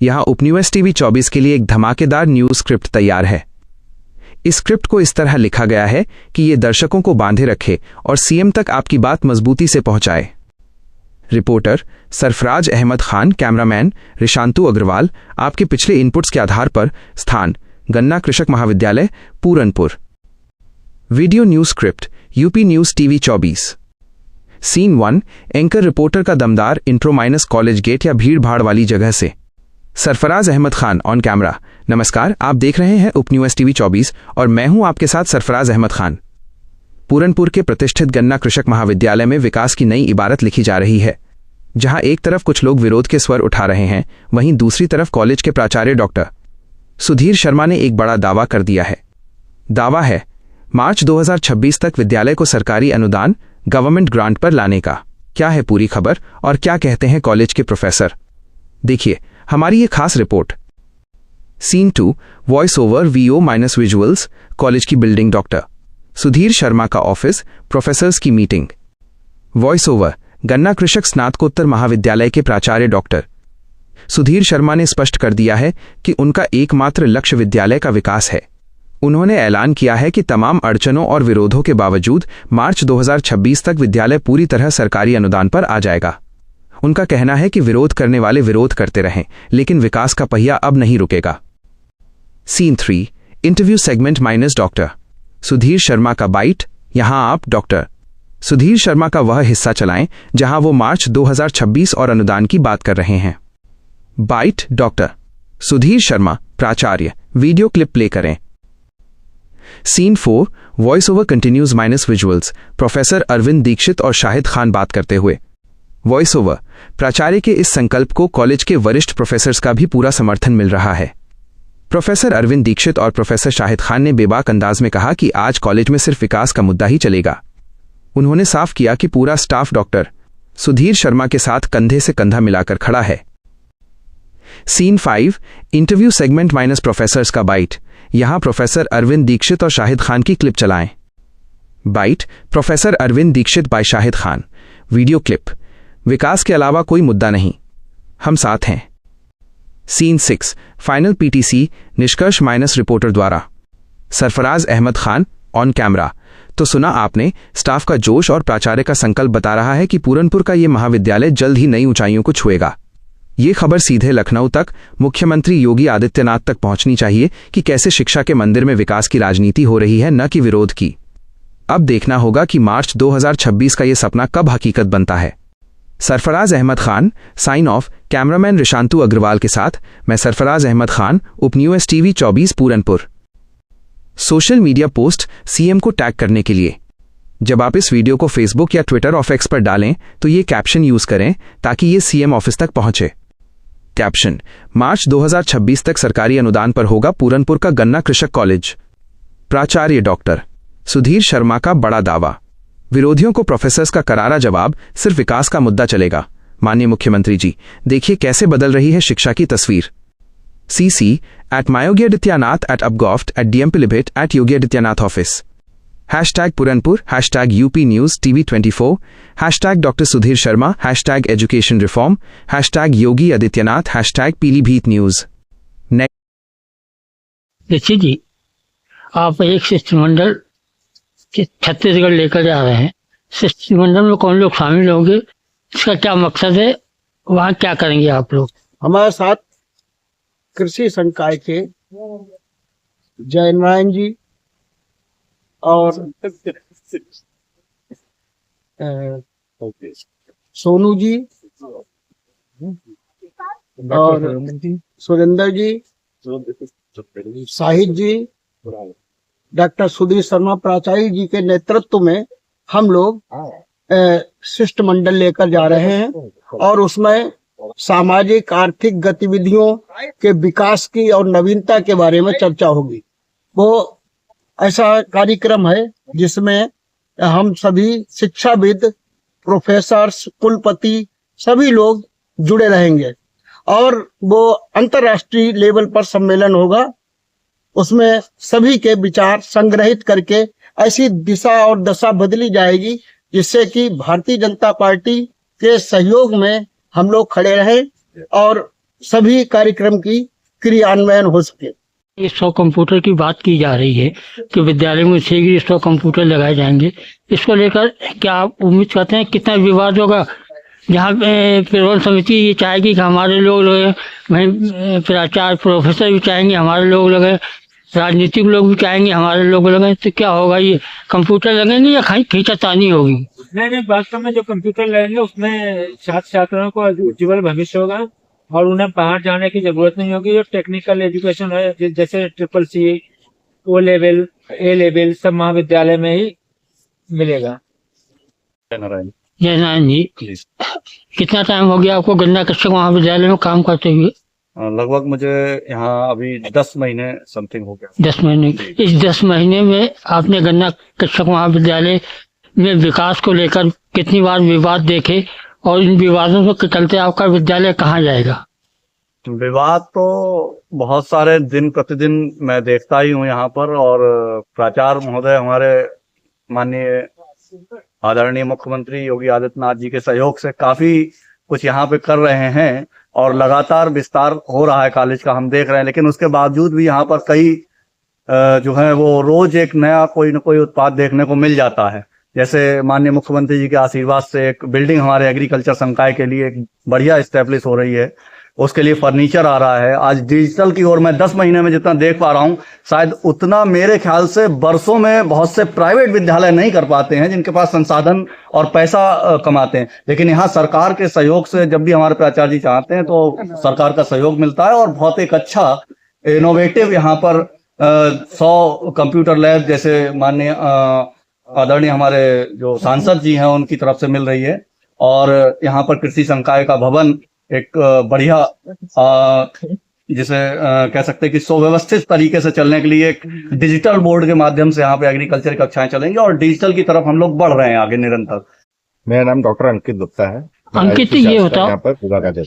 यहाँ उपन्यूज़ टीवी 24 के लिए एक धमाकेदार न्यूज़ स्क्रिप्ट तैयार है। इस स्क्रिप्ट को इस तरह लिखा गया है कि ये दर्शकों को बांधे रखे और सीएम तक आपकी बात मजबूती से पहुंचाए। Reporter Sarfaraz Ahmed Khan, cameraman Rishantu Agarwal. आपके पिछले इनपुट्स के आधार पर स्थान गन्ना कृषक महाविद्यालय, Puranpur. Video news script UP news TV 24। Scene 1, anchor reporter का दमदार इंट्रो माइनस कॉलेज गेट या भीड़ भाड़ वाली जगह से। Sarfaraz Ahmed Khan on camera. नमस्कार, आप देख रहे हैं उपन्यूज़ टीवी 24 और मैं हूं आपके साथ सरफराज अहमद खान। पूरनपुर के प्रतिष्ठित गन्ना कृषक महाविद्यालय में विकास की नई इबारत लिखी जा रही है। जहां एक तरफ कुछ लोग विरोध के स्वर उठा रहे हैं, वहीं दूसरी तरफ कॉलेज के प्राचार्य डॉक्टर सुधीर शर्मा ने एक बड़ा दावा कर दिया है। दावा है मार्च 2026 तक विद्यालय को सरकारी अनुदान, गवर्नमेंट ग्रांट पर लाने का। क्या है पूरी खबर और क्या कहते हैं कॉलेज के प्रोफेसर, देखिए हमारी ये खास रिपोर्ट। Scene 2, voice over VO minus visuals, college की बिल्डिंग, डॉक्टर सुधीर शर्मा का ऑफिस, प्रोफेसर्स की मीटिंग। वॉइस ओवर गन्ना कृषक स्नातकोत्तर महाविद्यालय के प्राचार्य डॉक्टर सुधीर शर्मा ने स्पष्ट कर दिया है कि उनका एकमात्र लक्ष्य विद्यालय का विकास है। उन्होंने ऐलान किया है कि तमाम अड़चनों और विरोधों के बावजूद मार्च 2026 तक विद्यालय पूरी तरह सरकारी अनुदान पर आ जाएगा। उनका कहना है कि विरोध करने वाले विरोध करते रहें, लेकिन विकास का पहिया अब नहीं रुकेगा। Scene 3, interview segment minus doctor Sudhir Sharma का बाइट। यहां आप डॉक्टर सुधीर शर्मा का वह हिस्सा चलाएं जहां वो मार्च 2026 और अनुदान की बात कर रहे हैं। बाइट डॉक्टर सुधीर शर्मा, प्राचार्य। वीडियो क्लिप प्ले करें। Scene 4, voice over continues minus visuals, professor Arvind Dixit और शाहिद खान बात करते हुए। वॉइस ओवर प्राचार्य के इस संकल्प को कॉलेज के वरिष्ठ प्रोफेसर्स का भी पूरा समर्थन मिल रहा है। प्रोफेसर अरविंद दीक्षित और प्रोफेसर शाहिद खान ने बेबाक अंदाज में कहा कि आज कॉलेज में सिर्फ विकास का मुद्दा ही चलेगा। उन्होंने साफ किया कि पूरा स्टाफ डॉक्टर सुधीर शर्मा के साथ कंधे से कंधा मिलाकर खड़ा है। Scene 5, interview segment minus professors का बाइट। यहां प्रोफेसर अरविंद दीक्षित और शाहिद खान की क्लिप चलाएं। Byte professor Arvind Dixit by Shahid Khan. Video clip. विकास के अलावा कोई मुद्दा नहीं, हम साथ हैं। सीन 6, फाइनल पीटीसी निष्कर्ष माइनस रिपोर्टर द्वारा। Sarfaraz Ahmed Khan on camera. तो सुना आपने, स्टाफ का जोश और प्राचार्य का संकल्प बता रहा है कि पूरनपुर का ये महाविद्यालय जल्द ही नई ऊंचाइयों को छुएगा। ये खबर सीधे लखनऊ तक, मुख्यमंत्री योगी आदित्यनाथ तक पहुंचनी चाहिए कि कैसे शिक्षा के मंदिर में विकास की राजनीति हो रही है, न कि विरोध की। अब देखना होगा कि मार्च 2026 का ये सपना कब हकीकत बनता है। Sarfaraz Ahmed Khan sign off. Cameraman Rishantu Agarwal के साथ मैं Sarfaraz Ahmed Khan, UP News TV 24, Puranpur. Social media post CM को टैग करने के लिए जब आप इस वीडियो को फेसबुक या ट्विटर ऑफ एक्स पर डालें तो ये कैप्शन यूज करें ताकि ये सीएम ऑफिस तक पहुंचे। कैप्शन, मार्च 2026 तक सरकारी अनुदान पर होगा पूरनपुर का गन्ना कृषक कॉलेज। प्राचार्य डॉक्टर सुधीर शर्मा का बड़ा दावा। विरोधियों को प्रोफेसर्स का करारा जवाब, सिर्फ विकास का मुद्दा चलेगा। माननीय मुख्यमंत्री जी, देखिए कैसे बदल रही है शिक्षा की तस्वीर। CC at @Yogi_Adityanath @Upgoft @DMPLibet @Yogi_Adityanath office। #Puranpur, #UP News TV 24, #Dr. Sudhir Sharma, #Education Reform, #Yogi Adityanath, #Pilibhit News। देखिए जी, आप एक शिष्टमंडल छत्तीसगढ़ लेकर जा रहे हैं। शिष्टमंडल में कौन लोग शामिल होंगे, इसका क्या मकसद है, वहाँ क्या करेंगे आप लोग? हमारे साथ कृषि संकाय के जयनारायण जी और सोनू जी और सुरेंद्र जी, शाहिद जी, डॉक्टर सुधीर शर्मा प्राचार्य जी के नेतृत्व में हम लोग शिष्टमंडल लेकर जा रहे हैं और उसमें सामाजिक आर्थिक गतिविधियों के विकास की और नवीनता के बारे में चर्चा होगी। वो ऐसा कार्यक्रम है जिसमें हम सभी शिक्षाविद, प्रोफेसर्स, कुलपति सभी लोग जुड़े रहेंगे और वो अंतर्राष्ट्रीय लेवल पर सम्मेलन होगा। उसमें सभी के विचार संग्रहित करके ऐसी दिशा और दशा बदली जाएगी जिससे कि भारतीय जनता पार्टी के सहयोग में हम लोग खड़े रहें और सभी कार्यक्रम की क्रियान्वयन हो सके। ये 100 कंप्यूटर की बात की जा रही है कि विद्यालय में शीघ्र 100 कंप्यूटर लगाए जाएंगे। इसको लेकर क्या आप उम्मीद करते हैं कितना विवाद होगा? जहाँ प्रबंध समिति ये चाहेगी कि हमारे लोग लगे, वहीं प्राचार्य प्रोफेसर भी चाहेंगे हमारे लोग लगे, राजनीतिक लोग भी चाहेंगे हमारे लोग लगे, तो क्या होगा? ये कंप्यूटर लगेंगे या खींचातानी होगी? नहीं, वास्तव में जो कंप्यूटर लगेंगे उसमें छात्र छात्राओं को उज्ज्वल भविष्य होगा और उन्हें बाहर जाने की जरूरत नहीं होगी। जो टेक्निकल एजुकेशन है जैसे CCC, O level, A level सब महाविद्यालय में ही मिलेगा। जयनारायण जी, कितना टाइम हो गया आपको गन्ना कृषक महाविद्यालय में काम करते हुए? लगभग मुझे यहाँ अभी 10 महीने समथिंग हो गया। 10 महीने। इस 10 महीने में आपने गन्ना कृषक महाविद्यालय में विकास को लेकर कितनी बार विवाद देखे और इन विवादों के चलते आपका विद्यालय कहाँ जाएगा? विवाद तो बहुत सारे दिन प्रतिदिन मैं देखता ही हूँ यहाँ पर, और प्राचार्य महोदय हमारे माननीय आदरणीय मुख्यमंत्री योगी आदित्यनाथ जी के सहयोग से काफी कुछ यहाँ पे कर रहे हैं और लगातार विस्तार हो रहा है कॉलेज का, हम देख रहे हैं। लेकिन उसके बावजूद भी यहाँ पर कई जो है वो रोज एक नया कोई न कोई उत्पाद देखने को मिल जाता है। जैसे माननीय मुख्यमंत्री जी के आशीर्वाद से एक बिल्डिंग हमारे एग्रीकल्चर संकाय के लिए एक बढ़िया एस्टेब्लिश हो रही है, उसके लिए फर्नीचर आ रहा है। आज डिजिटल की ओर मैं 10 महीने में जितना देख पा रहा हूँ, शायद उतना मेरे ख्याल से वर्षों में बहुत से प्राइवेट विद्यालय नहीं कर पाते हैं जिनके पास संसाधन और पैसा कमाते हैं। लेकिन यहाँ सरकार के सहयोग से जब भी हमारे प्राचार्य जी चाहते हैं तो सरकार का सहयोग मिलता है और बहुत एक अच्छा इनोवेटिव यहाँ पर 100 कंप्यूटर लैब जैसे माननीय आदरणीय हमारे जो सांसद जी हैं उनकी तरफ से मिल रही है। और यहाँ पर कृषि संकाय का भवन एक बढ़िया जिसे कह सकते हैं कि सुव्यवस्थित तरीके से चलने के लिए एक डिजिटल बोर्ड के माध्यम से यहाँ पे एग्रीकल्चर कक्षाएं चलेंगी और डिजिटल की तरफ हम लोग बढ़ रहे हैं आगे निरंतर। मेरा नाम डॉक्टर अंकित गुप्ता है। अंकित, ये बताओ यहाँ पर पूरा का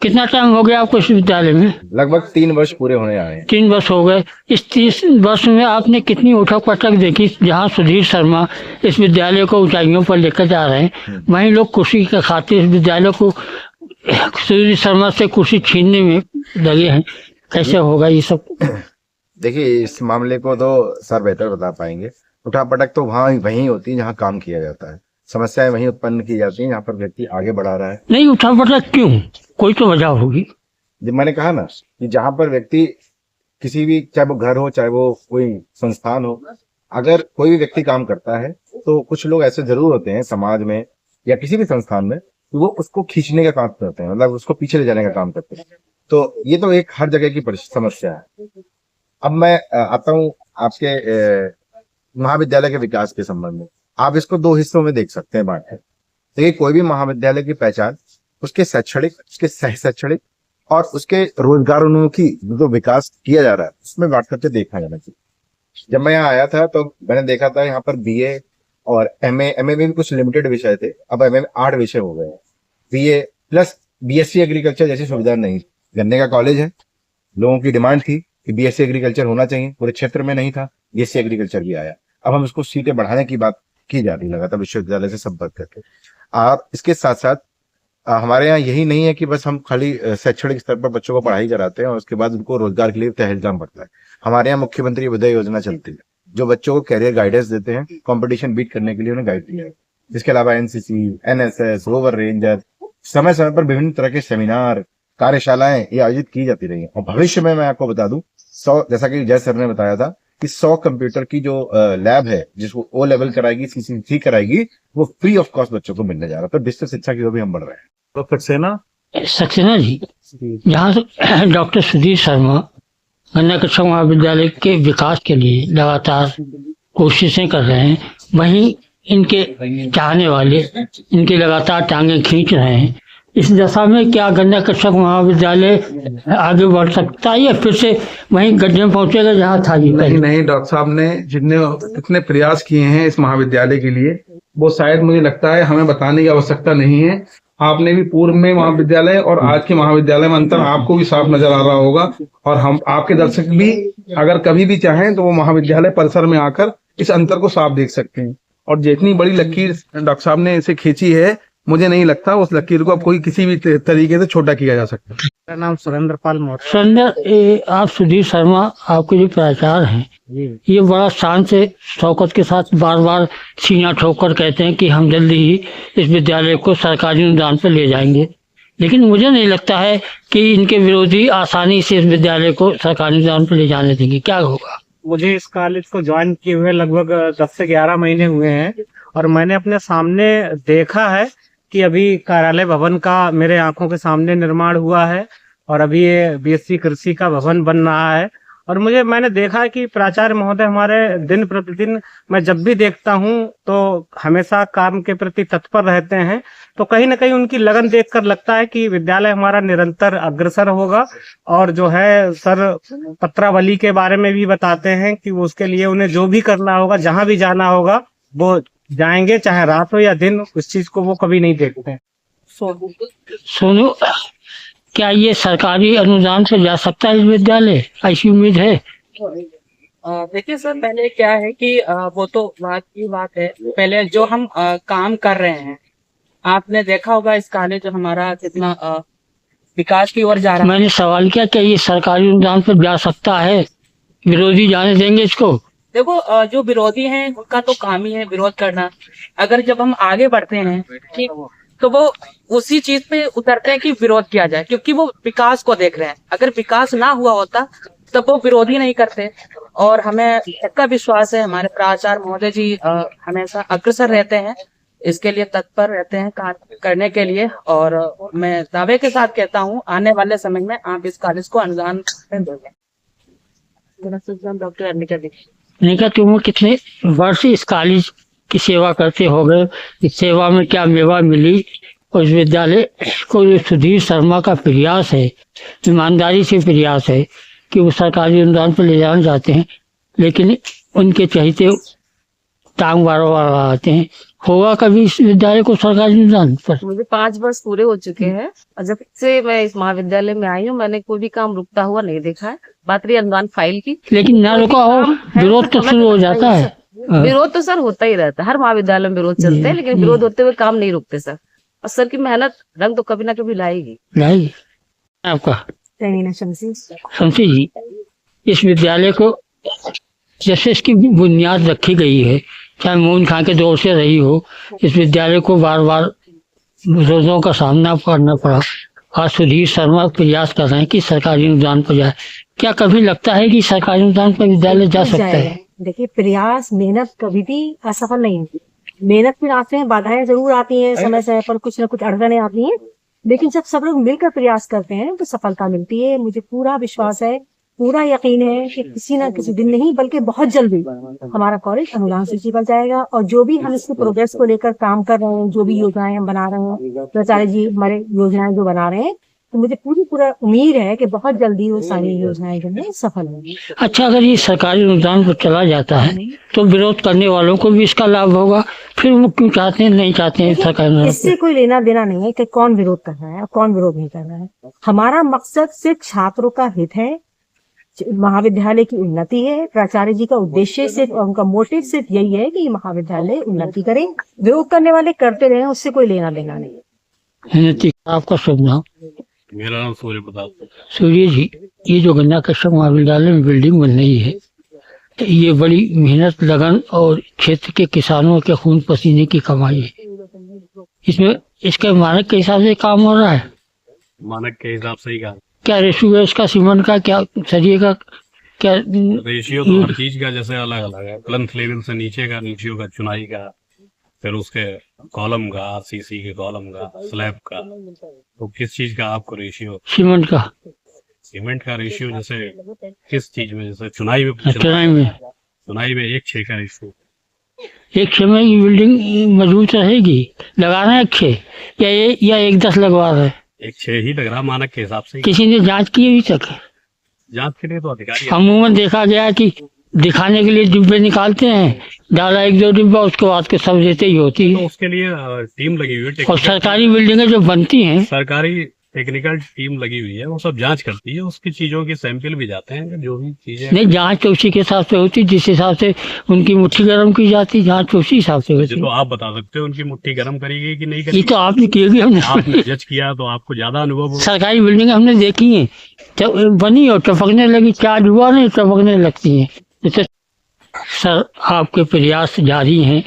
कितना टाइम हो गया आपको इस विद्यालय में? लगभग 3 वर्ष पूरे होने आए हैं। 3 वर्ष हो गए। इस 30 वर्ष में आपने कितनी उठक पटक देखी? जहाँ सुधीर शर्मा इस विद्यालय को ऊंचाइयों पर लेकर जा रहे हैं, वहीं लोग खुशी के खातिर इस विद्यालय को सुधीर शर्मा से कुर्सी छीनने में लगे हैं। कैसे होगा ये सब? देखिए, इस मामले को तो सर बेहतर बता पाएंगे। उठा पटक तो वहीं होती है जहाँ काम किया जाता है, समस्याएं वहीं उत्पन्न की जाती हैं जहाँ पर व्यक्ति आगे बढ़ा रहा है। नहीं, उठा पटक क्यों? कोई तो वजह होगी। जब मैंने कहा ना कि जहाँ पर व्यक्ति किसी भी, चाहे वो घर हो चाहे वो कोई संस्थान हो, अगर कोई भी व्यक्ति काम करता है तो कुछ लोग ऐसे जरूर होते हैं समाज में या किसी भी संस्थान में, वो उसको खींचने का काम करते हैं, मतलब उसको पीछे ले जाने का काम करते हैं। तो ये तो एक हर जगह की समस्या है। अब मैं आता हूँ आपके महाविद्यालय के विकास के संबंध में। आप इसको 2 हिस्सों में देख सकते हैं बांट। देखिए, कोई भी महाविद्यालय की पहचान उसके शैक्षणिक, उसके सह शैक्षणिक और उसके रोजगारोन्मुखी जो विकास किया जा रहा है उसमें बांट करके देखा जाना चाहिए। जब मैं यहाँ आया था तो मैंने देखा था यहाँ पर BA और MA में भी कुछ लिमिटेड विषय थे, अब MA में 8 विषय हो गए हैं। BA प्लस BSc एग्रीकल्चर जैसी सुविधा नहीं। गन्ने का कॉलेज है, लोगों की डिमांड थी कि BSc एग्रीकल्चर होना चाहिए, पूरे क्षेत्र में नहीं था, BSc एग्रीकल्चर भी आया। अब हम इसको सीटें बढ़ाने की बात की जा रही लगातार विश्वविद्यालय से संपर्क करके। और इसके साथ साथ हमारे यहाँ यही नहीं है कि बस हम खाली शैक्षणिक स्तर पर बच्चों को पढ़ाई कराते हैं और उसके बाद उनको रोजगार के लिए तहलगाम पड़ता है। हमारे यहाँ मुख्यमंत्री उदय योजना चलती है जो बच्चों को कैरियर गाइडेंस देते हैं, कंपटीशन बीट करने के लिए उन्हें गाइड किया है। इसके अलावा NCC, NSS, रोवर रेंजर, समय समय पर विभिन्न तरह के सेमिनार, कार्यशालाएं ये आयोजित की जाती रही हैं। और भविष्य में मैं आपको बता दूं, 100, जैसा कि जय सर ने बताया था कि 100 कंप्यूटर की जो लैब है जिसको O लेवल कराएगी, CCC कराएगी, वो फ्री ऑफ कॉस्ट बच्चों को मिलने जा रहा है। तो डिजिटल शिक्षा की ओर भी हम बढ़ रहे हैं। तो सक्सेना जी, जहाँ डॉक्टर सुधीर शर्मा गन्ना कृषक महाविद्यालय के विकास के लिए लगातार कोशिशें कर रहे हैं, वहीं इनके चाहने वाले इनके लगातार टांगे खींच रहे हैं। इस दशा में क्या गन्ना कृषक महाविद्यालय आगे बढ़ सकता है या फिर से वहीं गड्ढे में पहुंचेगा जहाँ था? नहीं, डॉक्टर साहब ने जितने प्रयास किए हैं इस महाविद्यालय के लिए, वो शायद मुझे लगता है हमें बताने की आवश्यकता नहीं है। आपने भी पूर्व में महाविद्यालय और आज के महाविद्यालय में अंतर आपको भी साफ नजर आ रहा होगा, और हम आपके दर्शक भी अगर कभी भी चाहें तो वो महाविद्यालय परिसर में आकर इस अंतर को साफ देख सकते हैं। और जितनी बड़ी लकीर डॉक्टर साहब ने इसे खींची है, मुझे नहीं लगता उस लकीर को अब कोई किसी भी तरीके से छोटा किया जा सकता। मेरा नाम सुरेंद्र पाल मौर्य। सुरेंद्र, आप सुधीर शर्मा आपके जो प्राचार्य हैं, ये बड़ा शान से शौकत के साथ बार बार सीना ठोक कर कहते हैं कि हम जल्दी ही इस विद्यालय को सरकारी अनुदान पर ले जाएंगे, लेकिन मुझे नहीं लगता है कि इनके विरोधी आसानी से इस विद्यालय को सरकारी अनुदान पर ले जाने देंगे। क्या होगा? मुझे इस कॉलेज को ज्वाइन किए हुए लगभग 10 से 11 महीने हुए हैं और मैंने अपने सामने देखा है कि अभी कार्यालय भवन का मेरे आंखों के सामने निर्माण हुआ है और अभी ये बीएससी कृषि का भवन बन रहा है। और मैंने देखा है कि प्राचार्य महोदय हमारे दिन प्रतिदिन मैं जब भी देखता हूँ तो हमेशा काम के प्रति तत्पर रहते हैं। तो कहीं ना कहीं उनकी लगन देखकर लगता है कि विद्यालय हमारा निरंतर अग्रसर होगा। और जो है सर पत्रावली के बारे में भी बताते हैं कि वो उसके लिए उन्हें जो भी करना होगा, जहां भी जाना होगा वो जाएंगे, चाहे रात हो या दिन, उस चीज को वो कभी नहीं देखते। सोनू, क्या ये सरकारी अनुदान से जा सकता है इस विद्यालय? ऐसी उम्मीद है? देखिए सर, पहले क्या है कि वो तो बात की बात है। पहले जो हम काम कर रहे हैं, आपने देखा होगा इस कॉलेज हमारा कितना विकास की ओर जा रहा है। मैंने सवाल किया कि ये सरकारी अनुदान पर जा सकता है, विरोधी जाने देंगे इसको? देखो, जो विरोधी हैं उनका तो काम ही है विरोध करना। अगर जब हम आगे बढ़ते हैं ठीक, तो वो उसी चीज पे उतरते हैं कि विरोध किया जाए, क्योंकि वो विकास को देख रहे हैं। अगर विकास ना हुआ होता तब वो विरोधी नहीं करते। और हमें पक्का विश्वास है, हमारे प्राचार्य महोदय जी हमेशा अग्रसर रहते हैं, इसके लिए तत्पर रहते हैं कार्य करने के लिए। और मैं दावे के साथ कहता हूँ, आने वाले समय में आप इस कॉलेज को अनुदान दोगे। डॉक्टर अनिका दीक्षित। अनिका, तुम कितने वर्ष इस कॉलेज की सेवा करते हो गए? इस सेवा में क्या मेवा मिली? और इस विद्यालय को जो सुधीर शर्मा का प्रयास है, ईमानदारी से प्रयास है कि वो सरकारी अनुदान पर ले जाना चाहते हैं, लेकिन उनके चहेते टांग बार आते हैं। होगा कभी इस विद्यालय को सरकारी अनुदान पर? मुझे 5 वर्ष पूरे हो चुके हैं और जब से मैं इस महाविद्यालय में आई हूँ, मैंने कोई भी काम रुकता हुआ नहीं देखा है। बात रही अनुदान फाइल की, लेकिन ना रुका हो, विरोध तो शुरू हो जाता है। विरोध तो सर होता ही रहता है, हर महाविद्यालय में विरोध चलते हैं, लेकिन विरोध होते हुए काम नहीं रुकते सर। और सर की मेहनत रंग तो कभी ना कभी लाएगी। आपका शमसी जी, इस विद्यालय को जैसे इसकी बुनियाद रखी गई है, चाहे मोहन खां के दौर से रही हो, इस विद्यालय को बार बार विरोधों का सामना करना पड़ा। आज सुधीर शर्मा प्रयास कर रहे हैं कि सरकारी अनुदान पर जाए। क्या कभी लगता है कि सरकारी अनुदान पर विद्यालय जा सकता है? देखिए, प्रयास मेहनत कभी भी असफल नहीं होती। मेहनत भी आते हैं, बाधाएं जरूर आती हैं, समय समय पर कुछ न कुछ अड़चनें आती हैं, लेकिन जब सब लोग मिलकर प्रयास करते हैं तो सफलता मिलती है। मुझे पूरा विश्वास है, पूरा यकीन है कि किसी न किसी दिन नहीं बल्कि बहुत जल्दी हमारा कॉलेज अनुदान सूची पर जाएगा। और जो भी हम इसकी प्रोग्रेस को लेकर काम कर रहे हैं, जो भी योजनाएं हम बना रहे हैं, प्राचार्य जी हमारे योजनाएं जो बना रहे हैं, तो मुझे पूरा उम्मीद है कि बहुत जल्दी वो सारी योजनाएं जो है सफल होंगी। अच्छा, अगर ये सरकारी अनुदान पर चला जाता है तो विरोध करने वालों को भी इसका लाभ होगा। फिर वो क्यों चाहते हैं, नहीं चाहते हैं सरकारी अनुदान? इससे कोई लेना देना नहीं है कि कौन विरोध कर रहा है और कौन विरोध नहीं कर रहा है। हमारा मकसद सिर्फ छात्रों का हित है, महाविद्यालय की उन्नति है। प्राचार्य जी का उद्देश्य सिर्फ, उनका मोटिव सिर्फ यही है कि महाविद्यालय उन्नति करे। विरोध करने वाले करते रहे, उससे कोई लेना देना नहीं है। आपका शुभ नाम? मेरा नाम सूर्य प्रताप। सूर्य जी, ये जो गन्ना कश्यप महाविद्यालय में बिल्डिंग बन रही है, ये बड़ी मेहनत, लगन और क्षेत्र के किसानों के खून पसीने की कमाई है। इसमें इसके मानक के हिसाब से काम हो रहा है? मानक के हिसाब से ही काम। क्या रेशियो है इसका, सीमेंट का, क्या सरिये का, क्या रेशियो? तो हर चीज का जैसे अलग अलग है। प्लंथ लेवल से नीचे का रेशियो का, चुनाई का, फिर उसके कॉलम का, सीसी के कॉलम का, स्लैब का। तो किस चीज का आपको रेशियो? सीमेंट का। सीमेंट का रेशियो जैसे किस चीज में? जैसे चुनाई में 1:6 का रेशियो। 1:6 में ये बिल्डिंग मजबूत रहेगी? लगा रहे हैं 1:6 या 1:10 लगवा रहे हैं? 1:6 ही लग रहा मानक के हिसाब से। किसी ने जांच की अभी तक? जांच के लिए तो अधिकारी अमूमन देखा गया कि दिखाने के लिए डिब्बे निकालते हैं, डाला 1-2 डिब्बा, उसके बाद के सब देते ही होती है। तो उसके लिए टीम लगी हुई है। और सरकारी बिल्डिंगें जो बनती हैं, सरकारी टेक्निकल टीम लगी हुई है, वो सब जांच करती है, उसकी चीजों की सैंपल भी जाते हैं, जो भी चीजें। नहीं, जांच तो उसी के हिसाब से होती, जिस हिसाब से उनकी मुट्ठी गर्म की जाती, जांच तो उसी हिसाब से होती। तो आप बता सकते हो उनकी मुट्ठी गर्म करी गई कि नहीं ये करी? तो आपने की होगी, हमने आपने जज किया तो आपको ज्यादा अनुभव होगा। सरकारी बिल्डिंग हमने देखी है, जब बनी और टपकने लगी, चार्ज हुआ नहीं, टपकने लगती है। जैसे सर, आपके प्रयास जारी हैं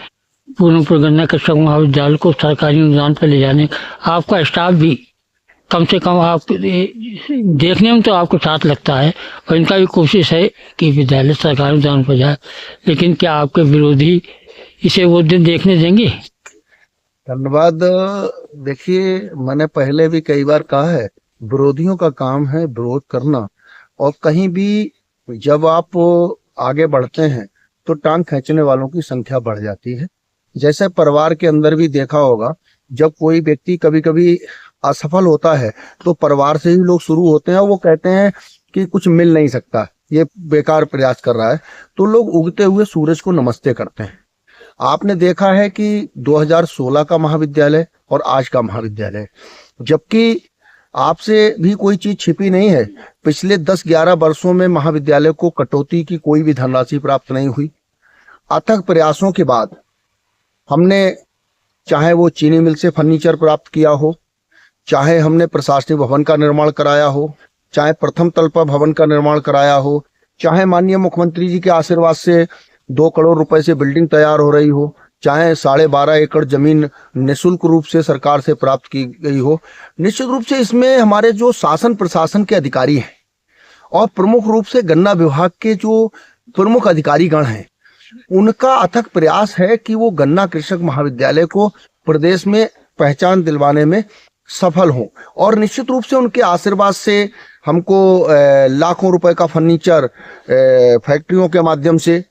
पूर्णपुर गन्ना कृषक महाविद्यालय को सरकारी अनुदान पर ले जाने का। आपका स्टाफ भी कम से कम आप देखने में तो आपको साथ लगता है, और इनका भी कोशिश है कि विद्यालय सरकारी अनुदान पर जाए, लेकिन क्या आपके विरोधी इसे वो दिन देखने देंगे? धन्यवाद। देखिए, मैंने पहले भी कई बार कहा है, विरोधियों का काम है विरोध करना, और कहीं भी जब आप आगे बढ़ते हैं तो टांग खींचने वालों की संख्या बढ़ जाती है। जैसे परिवार के अंदर भी देखा होगा, जब कोई व्यक्ति कभी कभी असफल होता है तो परिवार से ही लोग शुरू होते हैं, और वो कहते हैं कि कुछ मिल नहीं सकता, ये बेकार प्रयास कर रहा है, तो लोग उगते हुए सूरज को नमस्ते करते हैं। आपने देखा है कि 2016 का महाविद्यालय और आज का महाविद्यालय, जबकि आपसे भी कोई चीज छिपी नहीं है, पिछले 10-11 वर्षों में महाविद्यालय को कटौती की कोई भी धनराशि प्राप्त नहीं हुई। अथक प्रयासों के बाद हमने, चाहे वो चीनी मिल से फर्नीचर प्राप्त किया हो, चाहे हमने प्रशासनिक भवन का निर्माण कराया हो, चाहे प्रथम तल पर भवन का निर्माण कराया हो, चाहे माननीय मुख्यमंत्री जी के आशीर्वाद से 2 करोड़ रुपए से बिल्डिंग तैयार हो रही हो, चाहे 12.5 एकड़ जमीन निःशुल्क रूप से सरकार से प्राप्त की गई हो। निश्चित रूप से इसमें हमारे जो शासन प्रशासन के अधिकारी हैं और प्रमुख रूप से गन्ना विभाग के जो प्रमुख अधिकारीगण हैं, उनका अथक प्रयास है कि वो गन्ना कृषक महाविद्यालय को प्रदेश में पहचान दिलवाने में सफल हों, और निश्चित रूप से उनके आशीर्वाद से हमको लाखों रुपए का फर्नीचर फैक्ट्रियों के माध्यम से,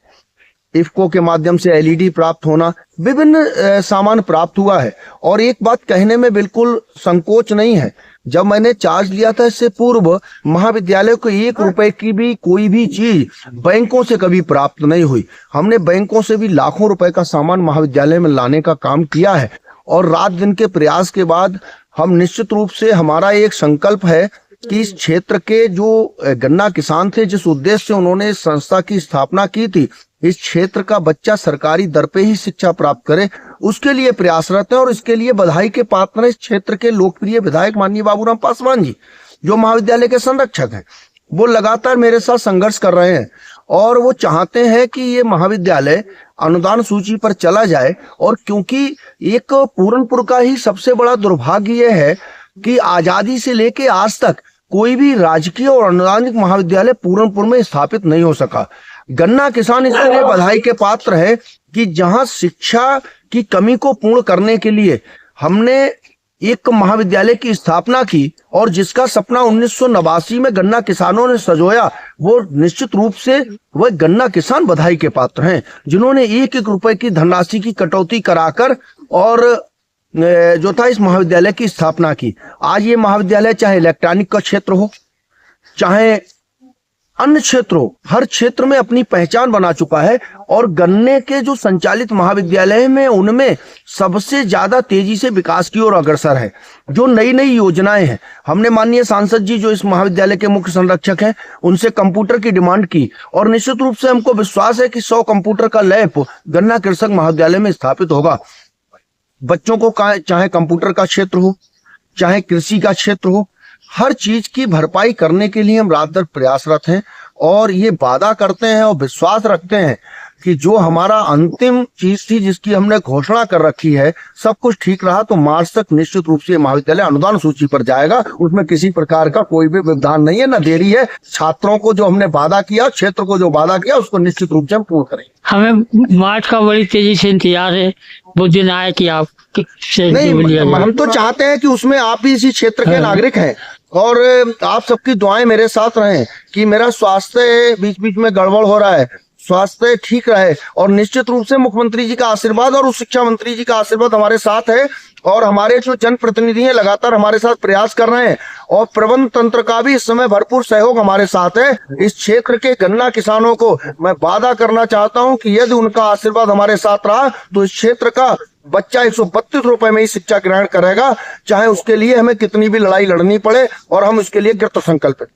इफ्को के माध्यम से एलईडी प्राप्त होना, विभिन्न सामान प्राप्त हुआ है। और एक बात कहने में बिल्कुल संकोच नहीं है, जब मैंने चार्ज लिया था इससे पूर्व, महाविद्यालय को 1 रुपए की भी कोई भी चीज बैंकों से कभी प्राप्त नहीं हुई। हमने बैंकों से भी लाखों रुपए का सामान महाविद्यालय में लाने का काम किया है, और रात दिन के प्रयास के बाद हम निश्चित रूप से, हमारा एक संकल्प है कि इस क्षेत्र के जो गन्ना किसान थे, जिस उद्देश्य से उन्होंने इस संस्था की स्थापना की थी, इस क्षेत्र का बच्चा सरकारी दर पे ही शिक्षा प्राप्त करे, उसके लिए प्रयासरत है। और इसके लिए बधाई के पात्र हैं इस क्षेत्र के लोकप्रिय विधायक माननीय बाबूराम पासवान जी, जो महाविद्यालय के संरक्षक हैं। वो लगातार मेरे साथ संघर्ष कर रहे हैं, और वो चाहते हैं कि ये महाविद्यालय अनुदान सूची पर चला जाए। और क्योंकि एक पूरनपुर का ही सबसे बड़ा दुर्भाग्य ये है कि आजादी से लेके आज तक कोई भी राजकीय और अनुदानित महाविद्यालय पूरनपुर में स्थापित नहीं हो सका। गन्ना किसान इसके लिए बधाई के पात्र है कि जहां शिक्षा की कमी को पूर्ण करने के लिए हमने एक महाविद्यालय की स्थापना की, और जिसका सपना 1989 में गन्ना किसानों ने सजोया, वो निश्चित रूप से वह गन्ना किसान बधाई के पात्र हैं, जिन्होंने 1-1 रुपए की धनराशि की कटौती कराकर और जो था इस महाविद्यालय की स्थापना की। आज ये महाविद्यालय चाहे इलेक्ट्रॉनिक का क्षेत्र हो, चाहे अन्य क्षेत्र हो, हर क्षेत्र में अपनी पहचान बना चुका है। और गन्ने के जो संचालित महाविद्यालय में, उनमें सबसे ज्यादा तेजी से विकास की ओर अग्रसर है। जो नई नई योजनाएं हैं, हमने माननीय सांसद जी जो इस महाविद्यालय के मुख्य संरक्षक हैं, उनसे कंप्यूटर की डिमांड की, और निश्चित रूप से हमको विश्वास है कि 100 कंप्यूटर का लैब गन्ना कृषक महाविद्यालय में स्थापित होगा। बच्चों को चाहे कंप्यूटर का क्षेत्र हो, चाहे कृषि का क्षेत्र हो, हर चीज की भरपाई करने के लिए हम रात दिन प्रयासरत हैं, और ये वादा करते हैं और विश्वास रखते हैं कि जो हमारा अंतिम चीज थी, जिसकी हमने घोषणा कर रखी है, सब कुछ ठीक रहा तो मार्च तक निश्चित रूप से महाविद्यालय अनुदान सूची पर जाएगा। उसमें किसी प्रकार का कोई भी व्यवधान नहीं है, न देरी है। छात्रों को जो हमने वादा किया, क्षेत्र को जो वादा किया, उसको निश्चित रूप से हम पूर्ण करेंगे। हमें मार्च का बड़ी तेजी से इंतजार है, वो दिन आए कि आप नहीं, हम तो चाहते हैं कि उसमें आप भी इसी क्षेत्र के नागरिक हैं, और आप सबकी दुआएं मेरे साथ रहें कि मेरा स्वास्थ्य बीच बीच में गड़बड़ हो रहा है, स्वास्थ्य ठीक रहे। और निश्चित रूप से मुख्यमंत्री जी का आशीर्वाद और उस शिक्षा मंत्री जी का आशीर्वाद हमारे साथ है और हमारे जो जनप्रतिनिधि हैं लगातार हमारे साथ प्रयास कर रहे हैं और प्रबंध तंत्र का भी इस समय भरपूर सहयोग हमारे साथ है। इस क्षेत्र के गन्ना किसानों को मैं वादा करना चाहता हूं कि यदि उनका आशीर्वाद हमारे साथ रहा तो इस क्षेत्र का बच्चा 132 रुपए में ही शिक्षा ग्रहण करेगा, चाहे उसके लिए हमें कितनी भी लड़ाई लड़नी पड़े, और हम उसके लिए कृत संकल्पित।